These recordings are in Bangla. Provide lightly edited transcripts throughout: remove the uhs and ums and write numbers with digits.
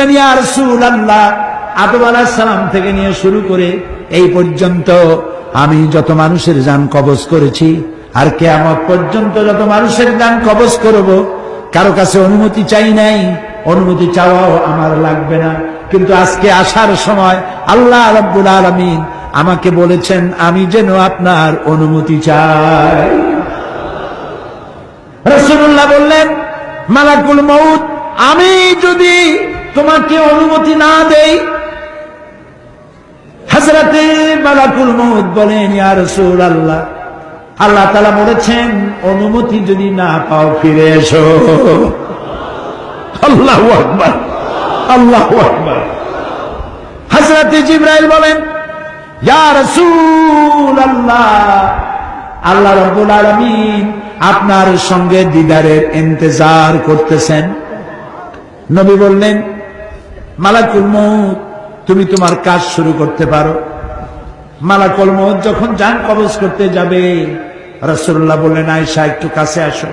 বললেন, ইয়া রাসূলুল্লাহ, আদম আলাইহিস সালাম থেকে নিয়ে শুরু করে এই পর্যন্ত আমি যত মানুষের জান কবজ করেছি, আর কিয়ামত পর্যন্ত যত মানুষের জান কবজ করব, কারো কাছে অনুমতি চাই নাই, অনুমতি চাওয়াও আমার লাগবে না। কিন্তু আজকে আসার সময় আল্লাহ রাব্বুল আলামিন আমাকে বলেছেন আমি যেন আপনার অনুমতি চাই। রাসূলুল্লাহ বললেন, মালাকুল মউত, আমি যদি তোমাকে অনুমতি না দেই? হযরতে মালাকুল মউত বলেন, ইয়া রাসূলুল্লাহ, আল্লাহ তাআলা বলেছেন অনুমতি যদি না পাও ফিরে এসো। আল্লাহু আকবার, আল্লাহু আকবার। হযরতে জিবরাইল বলেন, ইয়া রাসূলুল্লাহ, আল্লাহ রাব্বুল আলামিন আপনার সঙ্গে দিদারের ইন্তজার করতেছেন। নবী বললেন, মালাকুল মউত, তুমি তোমার কাজ শুরু করতে পারো। মালাকুল মউত যখন জান কবজ করতে যাবে, রাসূলুল্লাহ বললেন, আয়েশা একটু কাছে আসো।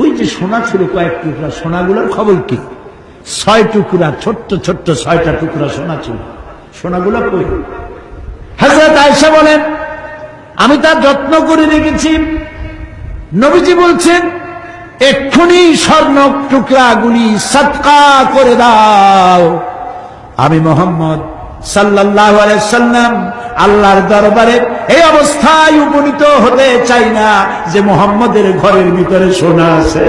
ওই যে সোনা ছিল কয়েক টুকরা, সোনাগুলোর খবর কি? 6 টুকরা, ছোট্ট ছোট্ট 6টা টুকরা সোনা ছিল, সোনাগুলো কই? হযরত আয়েশা বলেন, আমি তার যত্ন করে রেখেছি। নবীজি বলছেন, এক্ষুনি স্বর্ণ টুকরাগুলি সদকা করে দাও। আমি মুহাম্মদ সাল্লাল্লাহু আলাইহি সাল্লাম আল্লাহর দরবারে এই অবস্থায় উপনীত হতে চাই না যে মুহাম্মদের ঘরের ভিতরে সোনা আছে।